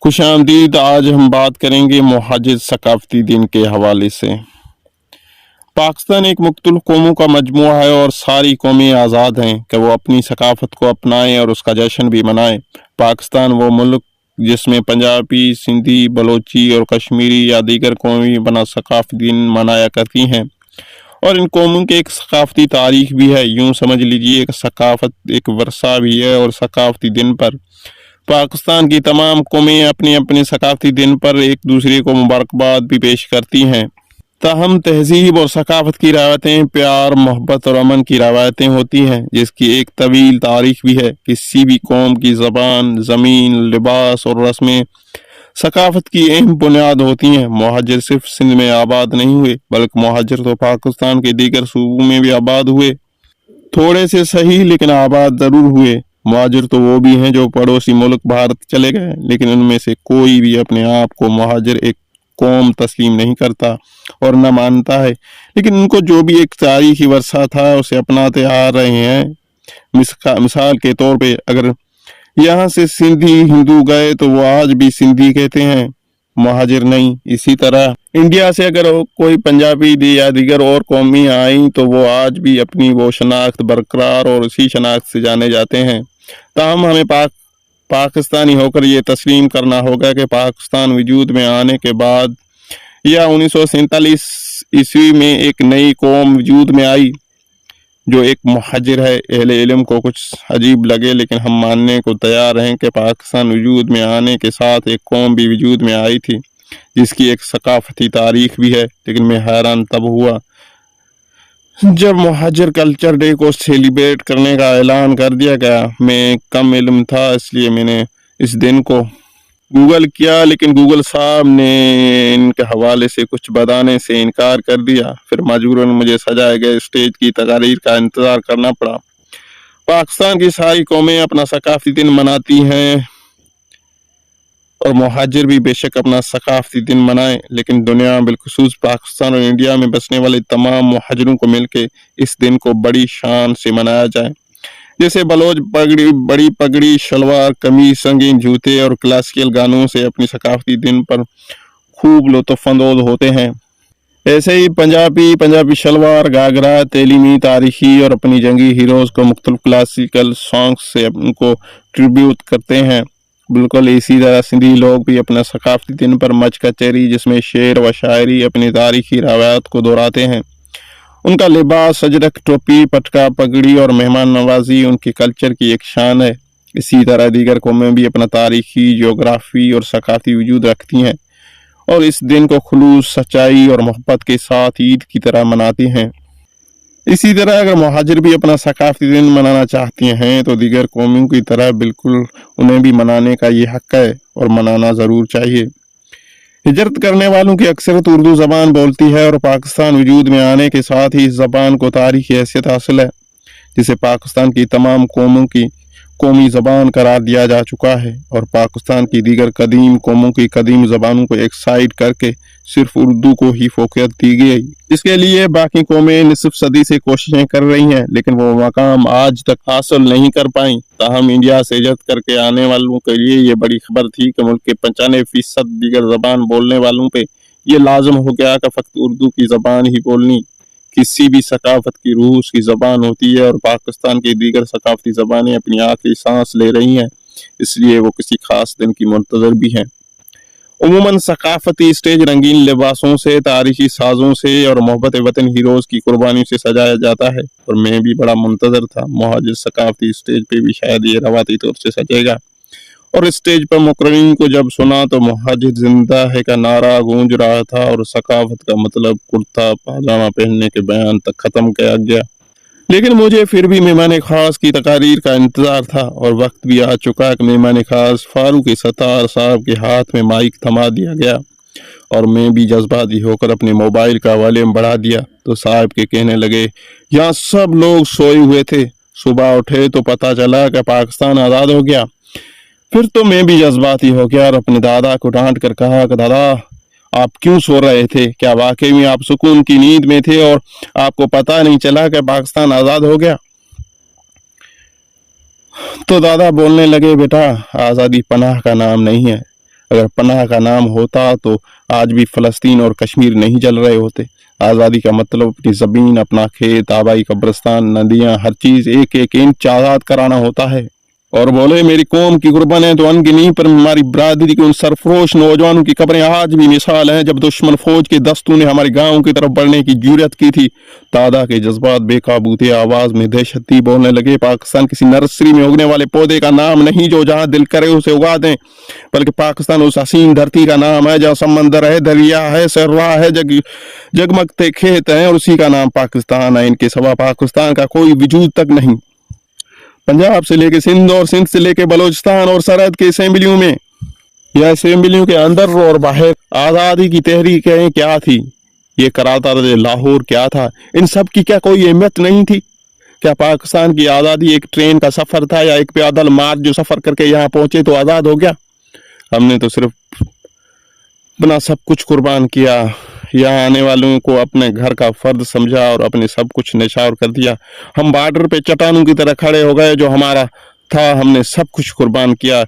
خوش آمدید۔ آج ہم بات کریں گے مہاجر ثقافتی دن کے حوالے سے۔ پاکستان ایک مختلف قوموں کا مجموعہ ہے اور ساری قومیں آزاد ہیں کہ وہ اپنی ثقافت کو اپنائیں اور اس کا جشن بھی منائیں۔ پاکستان وہ ملک جس میں پنجابی، سندھی، بلوچی اور کشمیری یا دیگر قومی بنا ثقافتی دن منایا کرتی ہیں، اور ان قوموں کے ایک ثقافتی تاریخ بھی ہے۔ یوں سمجھ لیجئے کہ ثقافت ایک ورثہ بھی ہے، اور ثقافتی دن پر پاکستان کی تمام قومیں اپنے اپنے ثقافتی دن پر ایک دوسرے کو مبارکباد بھی پیش کرتی ہیں۔ تاہم تہذیب اور ثقافت کی روایتیں پیار، محبت اور امن کی روایتیں ہوتی ہیں، جس کی ایک طویل تاریخ بھی ہے۔ کسی بھی قوم کی زبان، زمین، لباس اور رسمیں ثقافت کی اہم بنیاد ہوتی ہیں۔ مہاجر صرف سندھ میں آباد نہیں ہوئے، بلکہ مہاجر تو پاکستان کے دیگر صوبوں میں بھی آباد ہوئے۔ تھوڑے سے صحیح لیکن آباد ضرور ہوئے۔ مہاجر تو وہ بھی ہیں جو پڑوسی ملک بھارت چلے گئے، لیکن ان میں سے کوئی بھی اپنے آپ کو مہاجر ایک قوم تسلیم نہیں کرتا اور نہ مانتا ہے، لیکن ان کو جو بھی ایک تاریخی ورثہ تھا اسے اپناتے آ رہے ہیں۔ مثال کے طور پہ اگر یہاں سے سندھی ہندو گئے تو وہ آج بھی سندھی کہتے ہیں، مہاجر نہیں۔ اسی طرح انڈیا سے اگر کوئی پنجابی یا دیگر اور قومی آئیں تو وہ آج بھی اپنی وہ شناخت برقرار اور اسی شناخت سے جانے جاتے ہیں۔ تاہم ہمیں پاکستانی ہو کر یہ تسلیم کرنا ہوگا کہ پاکستان وجود میں آنے کے بعد یا 1947 میں ایک نئی قوم وجود میں آئی جو ایک مہاجر ہے۔ اہل علم کو کچھ عجیب لگے، لیکن ہم ماننے کو تیار ہیں کہ پاکستان وجود میں آنے کے ساتھ ایک قوم بھی وجود میں آئی تھی جس کی ایک ثقافتی تاریخ بھی ہے۔ لیکن میں حیران تب ہوا جب مہاجر کلچر ڈے کو سیلیبریٹ کرنے کا اعلان کر دیا گیا۔ میں کم علم تھا، اس لیے میں نے اس دن کو گوگل کیا، لیکن گوگل صاحب نے ان کے حوالے سے کچھ بتانے سے انکار کر دیا۔ پھر مجبوراً مجھے سجائے گئے اسٹیج کی تقاریر کا انتظار کرنا پڑا۔ پاکستان کی ساری قومیں اپنا ثقافتی دن مناتی ہیں، اور مہاجر بھی بے شک اپنا ثقافتی دن منائیں، لیکن دنیا بالخصوص پاکستان اور انڈیا میں بسنے والے تمام مہاجروں کو مل کے اس دن کو بڑی شان سے منایا جائے۔ جیسے بلوچ بڑی پگڑی، شلوار قمیض، سنگین جوتے اور کلاسیکل گانوں سے اپنی ثقافتی دن پر خوب لطف اندوز ہوتے ہیں، ایسے ہی پنجابی شلوار، گھاگھرا، تعلیمی، تاریخی اور اپنی جنگی ہیروز کو مختلف کلاسیکل سانگز سے ان کو ٹریبیوٹ کرتے ہیں۔ بالکل اسی طرح سندھی لوگ بھی اپنا ثقافتی دن پر مچ کچہری، جس میں شعر و شاعری اپنی تاریخی روایات کو دہراتے ہیں۔ ان کا لباس، اجرک، ٹوپی، پٹکا، پگڑی اور مہمان نوازی ان کے کلچر کی ایک شان ہے۔ اسی طرح دیگر قومیں بھی اپنا تاریخی، جغرافی اور ثقافتی وجود رکھتی ہیں، اور اس دن کو خلوص، سچائی اور محبت کے ساتھ عید کی طرح مناتی ہیں۔ اسی طرح اگر مہاجر بھی اپنا ثقافتی دن منانا چاہتی ہیں تو دیگر قوموں کی طرح بالکل انہیں بھی منانے کا یہ حق ہے، اور منانا ضرور چاہیے۔ ہجرت کرنے والوں کی اکثریت اردو زبان بولتی ہے، اور پاکستان وجود میں آنے کے ساتھ ہی اس زبان کو تاریخی حیثیت حاصل ہے، جسے پاکستان کی تمام قوموں کی قومی زبان قرار دیا جا چکا ہے، اور پاکستان کی دیگر قدیم قوموں کی قدیم زبانوں کو ایک سائیڈ کر کے صرف اردو کو ہی فوقیت دی گئی۔ اس کے لیے باقی قومیں نصف صدی سے کوششیں کر رہی ہیں، لیکن وہ مقام آج تک حاصل نہیں کر پائیں۔ تاہم انڈیا سے ہجرت کر کے آنے والوں کے لیے یہ بڑی خبر تھی کہ ملک کے 95% دیگر زبان بولنے والوں پہ یہ لازم ہو گیا کہ فقط اردو کی زبان ہی بولنی کسی بھی ثقافت کی روح اس کی زبان ہوتی ہے، اور پاکستان کی دیگر ثقافتی زبانیں اپنی آخری سانس لے رہی ہیں، اس لیے وہ کسی خاص دن کی منتظر بھی ہیں۔ عموماً ثقافتی اسٹیج رنگین لباسوں سے، تاریخی سازوں سے اور محبت وطن ہیروز کی قربانی سے سجایا جاتا ہے، اور میں بھی بڑا منتظر تھا مہاجر ثقافتی اسٹیج پہ بھی شاید یہ رواتی طور سے سجے گا، اور اسٹیج پر مقررین کو جب سنا تو مہاجر زندہ ہے کا نعرہ گونج رہا تھا، اور ثقافت کا مطلب کرتا پاجامہ پہننے کے بیان تک ختم کیا گیا۔ لیکن مجھے پھر بھی مہمان خاص کی تقاریر کا انتظار تھا، اور وقت بھی آ چکا کہ مہمان خاص فاروق ستار صاحب کے ہاتھ میں مائک تھما دیا گیا، اور میں بھی جذباتی ہو کر اپنے موبائل کا والیوم بڑھا دیا تو صاحب کے کہنے لگے، یہاں سب لوگ سوئے ہوئے تھے، صبح اٹھے تو پتہ چلا کہ پاکستان آزاد ہو گیا۔ پھر تو میں بھی جذباتی ہو گیا اور اپنے دادا کو ڈانٹ کر کہا کہ دادا آپ کیوں سو رہے تھے؟ کیا واقعی میں آپ سکون کی نیند میں تھے اور آپ کو پتہ نہیں چلا کہ پاکستان آزاد ہو گیا؟ تو دادا بولنے لگے، بیٹا آزادی پناہ کا نام نہیں ہے، اگر پناہ کا نام ہوتا تو آج بھی فلسطین اور کشمیر نہیں جل رہے ہوتے۔ آزادی کا مطلب اپنی زمین، اپنا کھیت، آبائی قبرستان، ندیاں، ہر چیز ایک ایک انچ آزاد کرانا ہوتا ہے۔ اور بولے میری قوم کی قربانیں تو ان گنی، پر ہماری برادری کے ان سرفروش نوجوانوں کی قبریں آج بھی مثال ہیں۔ جب دشمن فوج کے دستوں نے ہمارے گاؤں کی طرف بڑھنے کی جرأت کی تھی، دادا کے جذبات بے قابو تھے، آواز میں دہشت تھی، بولنے لگے پاکستان کسی نرسری میں اگنے والے پودے کا نام نہیں جو جہاں دل کرے اسے اگا دیں، بلکہ پاکستان اس حسین دھرتی کا نام ہے جہاں سمندر ہے، دریا ہے، صحرا ہے، جگمگتے کھیت ہیں، اور اسی کا نام پاکستان ہے۔ ان کے سوا پاکستان کا کوئی وجود تک نہیں۔ پنجاب سے لے کے سندھ اور سندھ سے لے کے بلوچستان اور سرحد کے اسمبلیوں میں یا اسمبلیوں کے اندر اور باہر آزادی کی تحریکیں کیا تھی، یہ قرارداد لاہور کیا تھا، ان سب کی کیا کوئی اہمیت نہیں تھی؟ کیا پاکستان کی آزادی ایک ٹرین کا سفر تھا یا ایک پیدل مارچ جو سفر کر کے یہاں پہنچے تو آزاد ہو گیا؟ ہم نے تو صرف اپنا سب کچھ قربان کیا، یہاں آنے والوں کو اپنے گھر کا فرد سمجھا اور اپنے سب کچھ نچھاور کر دیا۔ ہم بارڈر پہ چٹانوں کی طرح کھڑے ہو گئے، جو ہمارا تھا ہم نے سب کچھ قربان کیا۔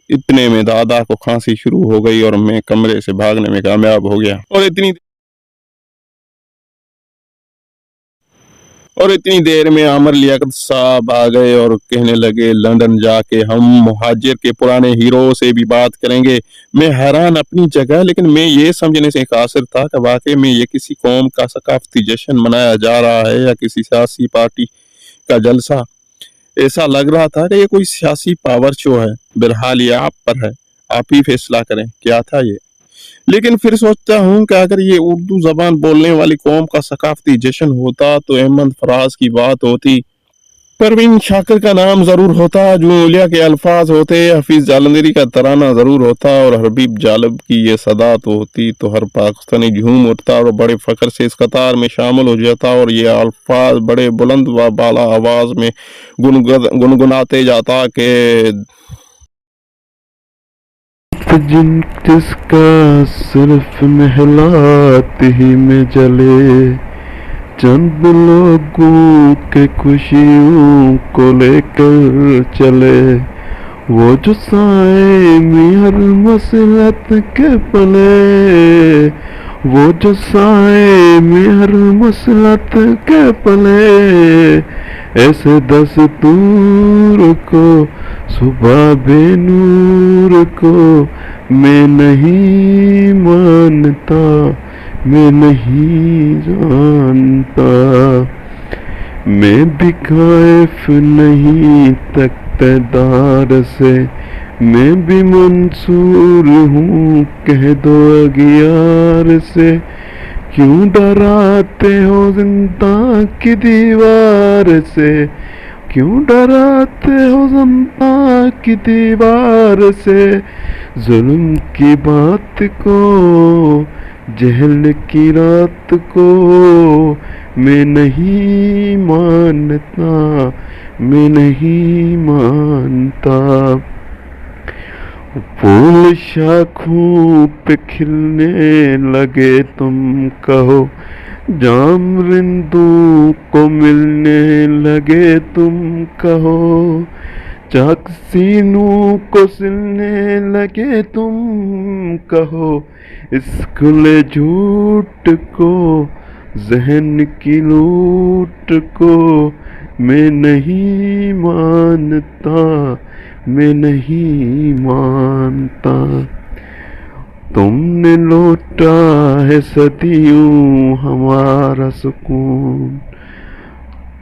اتنے میں دادا کو کھانسی شروع ہو گئی اور میں کمرے سے بھاگنے میں کامیاب ہو گیا، اور اتنی دیر میں عامر لیاقت صاحب آ گئے اور کہنے لگے لندن جا کے ہم مہاجر کے پرانے ہیرو سے بھی بات کریں گے۔ میں حیران اپنی جگہ، لیکن میں یہ سمجھنے سے قاصر تھا کہ واقعی میں یہ کسی قوم کا ثقافتی جشن منایا جا رہا ہے یا کسی سیاسی پارٹی کا جلسہ۔ ایسا لگ رہا تھا کہ یہ کوئی سیاسی پاور شو ہے۔ بہرحال یہ آپ پر ہے، آپ ہی فیصلہ کریں کیا تھا یہ۔ لیکن پھر سوچتا ہوں کہ اگر یہ اردو زبان بولنے والی قوم کا ثقافتی جشن ہوتا تو احمد فراز کی بات ہوتی، پروین شاکر کا نام ضرور ہوتا، جمہوریہ کے الفاظ ہوتے، حفیظ جالندھری کا ترانہ ضرور ہوتا، اور حبیب جالب کی یہ صدا تو ہوتی، تو ہر پاکستانی جھوم اٹھتا اور بڑے فخر سے اس قطار میں شامل ہو جاتا، اور یہ الفاظ بڑے بلند و بالا آواز میں گنگناتے جاتا کہ جس کا صرف محلات ہی میں جلے، چند لوگوں کے خوشیوں کو لے کر چلے، وہ جو سائے میں ہر مسلط کے پلے، وہ جو سائے میں ہر مسلط کے پلے، ایسے دستور کو صبح بے نور کو میں نہیں مانتا، میں نہیں جانتا، میں بھی خائف نہیں تختے دار سے، میں بھی منصور ہوں کہہ دو اغیار سے، کیوں ڈراتے ہو زندہ کی دیوار سے، کیوں ڈراتے ہو زندہ کی دیوار سے، ظلم کی بات کو، جہل کی رات کو میں نہیں مانتا، میں نہیں مانتا، پھول شاخوں پہ کھلنے لگے تم کہو، جام رندوں کو ملنے لگے تم کہو، چاک سینوں کو سلنے لگے تم کہو، اس کھلے جھوٹ کو، ذہن کی لوٹ کو میں نہیں مانتا، میں نہیں مانتا، تم نے لوٹا ہے صدیوں ہمارا سکون،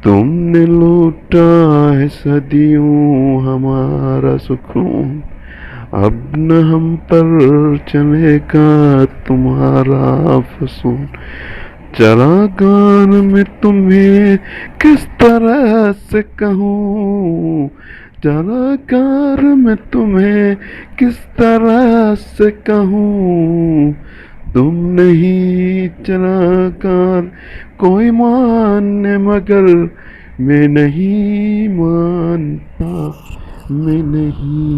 تم نے لوٹا ہے صدیوں ہمارا سکون، اب نہ ہم پر چلے گا تمہارا فسون، چراغان میں تمہیں کس طرح سے کہوں، چراغان میں تمہیں کس طرح سے کہوں، تم نہیں چراغان کوئی مانے مگر میں نہیں مانتا، میں نہیں